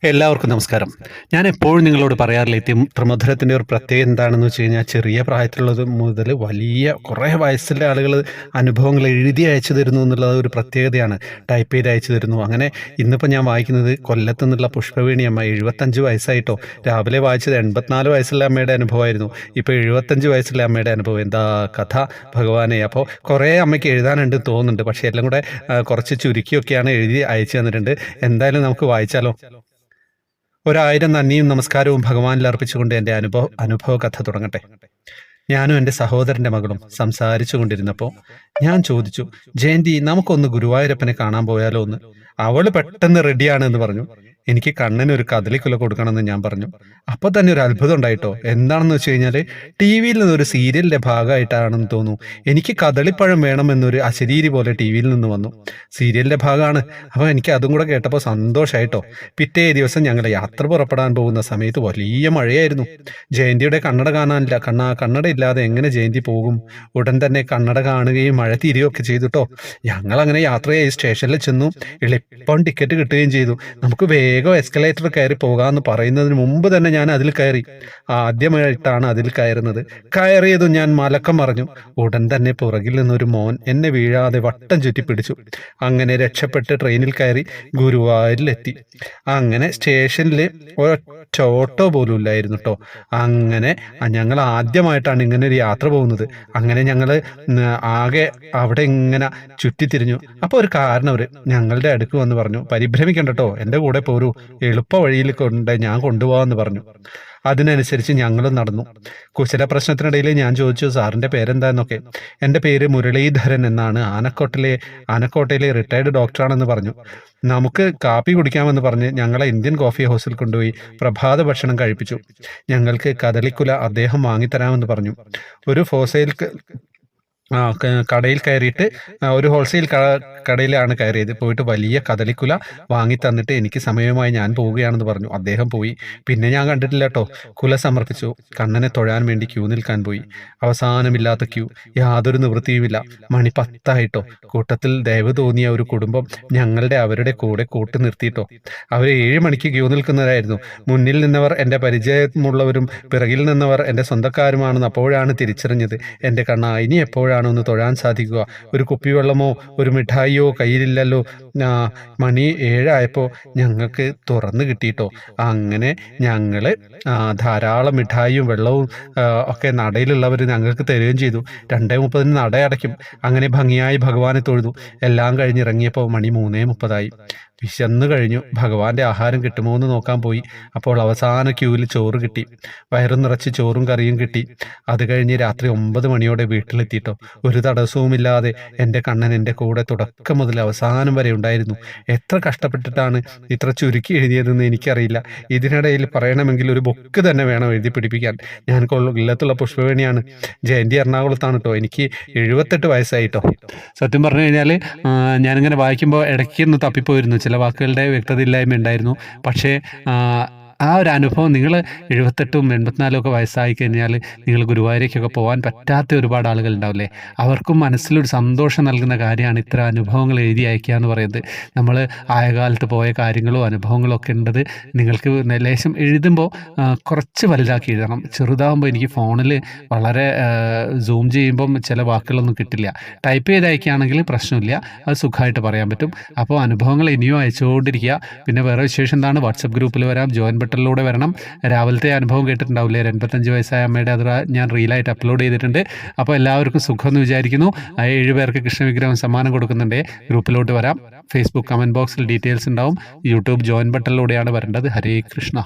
എല്ലാവർക്കും നമസ്കാരം. ഞാൻ എപ്പോഴും നിങ്ങളോട് പറയാറില്ല, ഈ ത്രിമധുരത്തിൻ്റെ ഒരു പ്രത്യേകത എന്താണെന്ന് വെച്ച് കഴിഞ്ഞാൽ, ചെറിയ പ്രായത്തിലുള്ളത് മുതൽ വലിയ കുറേ വയസ്സുള്ള ആളുകൾ അനുഭവങ്ങൾ എഴുതി അയച്ചു തരുന്നു എന്നുള്ളത് ഒരു പ്രത്യേകതയാണ്. ടൈപ്പ് ചെയ്ത് അയച്ചു തരുന്നു. അങ്ങനെ ഇന്നിപ്പോൾ ഞാൻ വായിക്കുന്നത് കൊല്ലത്തു നിന്നുള്ള പുഷ്പവേണി അമ്മ, 75 വയസ്സായിട്ടോ. രാവിലെ വായിച്ചത് 84 വയസ്സുള്ള അമ്മയുടെ അനുഭവമായിരുന്നു. ഇപ്പോൾ 75 വയസ്സുള്ള അമ്മയുടെ അനുഭവം. എന്താ കഥ ഭഗവാനെ! അപ്പോൾ കുറേ അമ്മയ്ക്ക് എഴുതാനുണ്ട് തോന്നുന്നുണ്ട്, പക്ഷേ എല്ലാം കൂടെ കുറച്ച് ചുരുക്കിയൊക്കെയാണ് എഴുതി അയച്ചു തന്നിട്ടുണ്ട്. എന്തായാലും നമുക്ക് വായിച്ചാലോ? 1000 നന്ദിയും നമസ്കാരവും ഭഗവാനിൽ അർപ്പിച്ചുകൊണ്ട് എൻ്റെ അനുഭവ കഥ തുടങ്ങട്ടെ. ഞാനും എൻ്റെ സഹോദരൻ്റെ മകളും സംസാരിച്ചു കൊണ്ടിരുന്നപ്പോൾ ഞാൻ ചോദിച്ചു, ജയന്തി, നമുക്കൊന്ന് ഗുരുവായൂരപ്പനെ കാണാൻ പോയാലോ എന്ന്. അവള് പെട്ടെന്ന് റെഡിയാണ് എന്ന് പറഞ്ഞു. എനിക്ക് കണ്ണന് ഒരു കദളിക്കുല കൊടുക്കണമെന്ന് ഞാൻ പറഞ്ഞു. അപ്പോൾ തന്നെ ഒരു അത്ഭുതം ഉണ്ടായിട്ടോ. എന്താണെന്ന് വെച്ച് കഴിഞ്ഞാൽ, ടി വിയിൽ നിന്നൊരു സീരിയലിൻ്റെ ഭാഗമായിട്ടാണെന്ന് തോന്നുന്നു. എനിക്ക് കദളിപ്പഴം വേണമെന്നൊരു അശരീരി പോലെ ടി വിയിൽ നിന്ന് വന്നു. സീരിയലിൻ്റെ ഭാഗമാണ്. അപ്പോൾ എനിക്ക് അതും കൂടെ കേട്ടപ്പോൾ സന്തോഷമായിട്ടോ. പിറ്റേ ദിവസം ഞങ്ങൾ യാത്ര പുറപ്പെടാൻ പോകുന്ന സമയത്ത് വലിയ മഴയായിരുന്നു. ജയന്തിയുടെ കണ്ണട കാണാനില്ല. കണ്ണട ഇല്ലാതെ എങ്ങനെ ജയന്തി പോകും? ഉടൻ തന്നെ കണ്ണട കാണുകയും മഴ തീരുകയൊക്കെ ചെയ്തുട്ടോ. ഞങ്ങളങ്ങനെ യാത്രയായി സ്റ്റേഷനിൽ ചെന്നു. എളുപ്പം ടിക്കറ്റ് കിട്ടുകയും ചെയ്തു. നമുക്ക് വേഗം എസ്കലേറ്റർ കയറി പോകാമെന്ന് പറയുന്നതിന് മുമ്പ് തന്നെ ഞാൻ അതിൽ കയറി. ആദ്യമായിട്ടാണ് അതിൽ കയറുന്നത്. കയറിയതും ഞാൻ മലക്കം മറിഞ്ഞു. ഉടൻ തന്നെ പുറകിൽ നിന്നൊരു മോൻ എന്നെ വീഴാതെ വട്ടം ചുറ്റി പിടിച്ചു. അങ്ങനെ രക്ഷപ്പെട്ട് ട്രെയിനിൽ കയറി ഗുരുവായൂരിലെത്തി. അങ്ങനെ സ്റ്റേഷനിൽ ഒറ്റ ഓട്ടോ പോലും ഇല്ലായിരുന്നു കേട്ടോ. അങ്ങനെ ഞങ്ങൾ ആദ്യമായിട്ടാണ് ഇങ്ങനെ ഒരു യാത്ര പോകുന്നത്. അങ്ങനെ ഞങ്ങൾ ആകെ അവിടെ ഇങ്ങനെ ചുറ്റിത്തിരിഞ്ഞു. അപ്പോൾ ഒരു കാരണവർ ഞങ്ങളുടെ അടുക്ക് വന്ന് പറഞ്ഞു, പരിഭ്രമിക്കണ്ട കേട്ടോ, എൻ്റെ കൂടെ പോരൂ, എളുപ്പ വഴിയിൽ ഞാൻ കൊണ്ടുപോകാമെന്ന് പറഞ്ഞു. അതിനനുസരിച്ച് ഞങ്ങളും നടന്നു. കുശല പ്രശ്നത്തിനിടയിൽ ഞാൻ ചോദിച്ചു, സാറിൻ്റെ പേരെന്താന്നൊക്കെ. എൻ്റെ പേര് മുരളീധരൻ എന്നാണ്, ആനക്കോട്ടയിലെ റിട്ടയർഡ് ഡോക്ടറാണെന്ന് പറഞ്ഞു. നമുക്ക് കാപ്പി കുടിക്കാമെന്ന് പറഞ്ഞ് ഞങ്ങളെ ഇന്ത്യൻ കോഫി ഹൗസിൽ കൊണ്ടുപോയി പ്രഭാത ഭക്ഷണം കഴിപ്പിച്ചു. ഞങ്ങൾക്ക് കദളിക്കുല അദ്ദേഹം വാങ്ങിത്തരാമെന്ന് പറഞ്ഞു. ഒരു കടയിൽ കയറിയിട്ട് ഒരു ഹോൾസെയിൽ കടയിലാണ് കയറിയത്. പോയിട്ട് വലിയ കദളിക്കുല വാങ്ങി തന്നിട്ട് എനിക്ക് സമയമായി ഞാൻ പോവുകയാണെന്ന് പറഞ്ഞു. അദ്ദേഹം പോയി. പിന്നെ ഞാൻ കണ്ടിട്ടില്ല കേട്ടോ. കുല സമർപ്പിച്ചു. കണ്ണനെ തൊഴാൻ വേണ്ടി ക്യൂ നിൽക്കാൻ പോയി. അവസാനമില്ലാത്ത ക്യൂ, യാതൊരു നിവൃത്തിയുമില്ല. മണി 10 കൂട്ടത്തിൽ ദയവ് തോന്നിയ ഒരു കുടുംബം അവരുടെ കൂടെ കൂട്ടി നിർത്തിയിട്ടോ. അവർ 7 മണിക്ക് ക്യൂ നിൽക്കുന്നവരായിരുന്നു. മുന്നിൽ നിന്നവർ എൻ്റെ പരിചയമുള്ളവരും പിറകിൽ നിന്നവർ എൻ്റെ സ്വന്തക്കാരുമാണെന്ന് അപ്പോഴാണ് തിരിച്ചറിഞ്ഞത്. എൻ്റെ കണ്ണ, ഇനി എപ്പോഴാണ് ഒന്ന് തൊഴാൻ സാധിക്കുക? ഒരു കുപ്പിവെള്ളമോ ഒരു മിഠായിയോ കയ്യിലില്ലല്ലോ. മണി 7 ഞങ്ങൾക്ക് തുറന്നു കിട്ടിയിട്ടോ. അങ്ങനെ ഞങ്ങൾ ധാരാളം മിഠായിയും വെള്ളവും ഒക്കെ നടയിലുള്ളവർ ഞങ്ങൾക്ക് തരുകയും ചെയ്തു. 2:30 നട അടയ്ക്കും. അങ്ങനെ ഭംഗിയായി ഭഗവാനെ തൊഴുതു. എല്ലാം കഴിഞ്ഞിറങ്ങിയപ്പോൾ മണി 3:30. വിശന്നു കഴിഞ്ഞു. ഭഗവാന്റെ ആഹാരം കിട്ടുമോ എന്ന് നോക്കാൻ പോയി. അപ്പോൾ അവസാന ക്യൂവിൽ ചോറ് കിട്ടി. വയറും നിറച്ച് ചോറും കറിയും കിട്ടി. അത് കഴിഞ്ഞ് രാത്രി 9 മണിയോടെ വീട്ടിലെത്തിയിട്ടോ. ഒരു തടസ്സവുമില്ലാതെ എൻ്റെ കണ്ണൻ എൻ്റെ കൂടെ തുടക്കം മുതൽ അവസാനം വരെ ഉണ്ടായിരുന്നു. എത്ര കഷ്ടപ്പെട്ടിട്ടാണ് ഇത്ര ചുരുക്കി എഴുതിയതെന്ന് എനിക്കറിയില്ല. ഇതിനിടയിൽ പറയണമെങ്കിൽ ഒരു ബുക്ക് തന്നെ വേണം എഴുതി പിടിപ്പിക്കാൻ. ഞാൻ കൊല്ലത്തുള്ള പുഷ്പവേണിയാണ്. ജയന്തി എറണാകുളത്താണ് കേട്ടോ. എനിക്ക് 78 വയസ്സായിട്ടോ. സത്യം പറഞ്ഞു കഴിഞ്ഞാൽ ഞാനിങ്ങനെ വായിക്കുമ്പോൾ ഇടയ്ക്കൊന്ന് തപ്പിപ്പോയിരുന്നു. ചില വാക്കുകളുടെ വ്യക്തതയില്ലായ്മ ഉണ്ടായിരുന്നു. പക്ഷേ ആ ഒരു അനുഭവം, നിങ്ങൾ 78ഉം 84 ഒക്കെ വയസ്സായി കഴിഞ്ഞാൽ നിങ്ങൾ ഗുരുവായൂരേക്കൊക്കെ പോകാൻ പറ്റാത്ത ഒരുപാട് ആളുകൾ ഉണ്ടാവില്ലേ? അവർക്കും മനസ്സിലൊരു സന്തോഷം നൽകുന്ന കാര്യമാണ് ഇത്ര അനുഭവങ്ങൾ എഴുതി അയക്കുക എന്ന് പറയുന്നത്. നമ്മൾ ആയ കാലത്ത് പോയ കാര്യങ്ങളോ അനുഭവങ്ങളോ ഒക്കെ ഉണ്ടത് നിങ്ങൾക്ക് ലേശം എഴുതുമ്പോൾ കുറച്ച് വലുതാക്കി എഴുതണം. ചെറുതാകുമ്പോൾ എനിക്ക് ഫോണിൽ വളരെ സൂം ചെയ്യുമ്പം ചില വാക്കുകളൊന്നും കിട്ടില്ല. ടൈപ്പ് ചെയ്ത് അയക്കുകയാണെങ്കിൽ പ്രശ്നമില്ല, അത് സുഖമായിട്ട് പറയാൻ പറ്റും. അപ്പോൾ അനുഭവങ്ങൾ ഇനിയും അയച്ചുകൊണ്ടിരിക്കുക. പിന്നെ വേറെ വിശേഷം എന്താണ്? വാട്സപ്പ് ഗ്രൂപ്പിൽ വരാം, ജോയിൻ ബട്ടണിലൂടെ വരണം. രാവിലത്തെ അനുഭവം കേട്ടിട്ടുണ്ടാവില്ലേ? 85 വയസ്സായ അമ്മയുടെ, അത് ഞാൻ റീലായിട്ട് അപ്ലോഡ് ചെയ്തിട്ടുണ്ട്. അപ്പോൾ എല്ലാവർക്കും സുഖമെന്ന് വിചാരിക്കുന്നു. 7 പേർക്ക് കൃഷ്ണവിഗ്രഹം സമ്മാനം കൊടുക്കുന്നുണ്ട്. ഗ്രൂപ്പിലോട്ട് വരാം. ഫേസ്ബുക്ക് കമൻറ്റ് ബോക്സിൽ ഡീറ്റെയിൽസ് ഉണ്ടാവും. യൂട്യൂബ് ജോയിൻ ബട്ടണിലൂടെയാണ് വരേണ്ടത്. ഹരേ കൃഷ്ണ.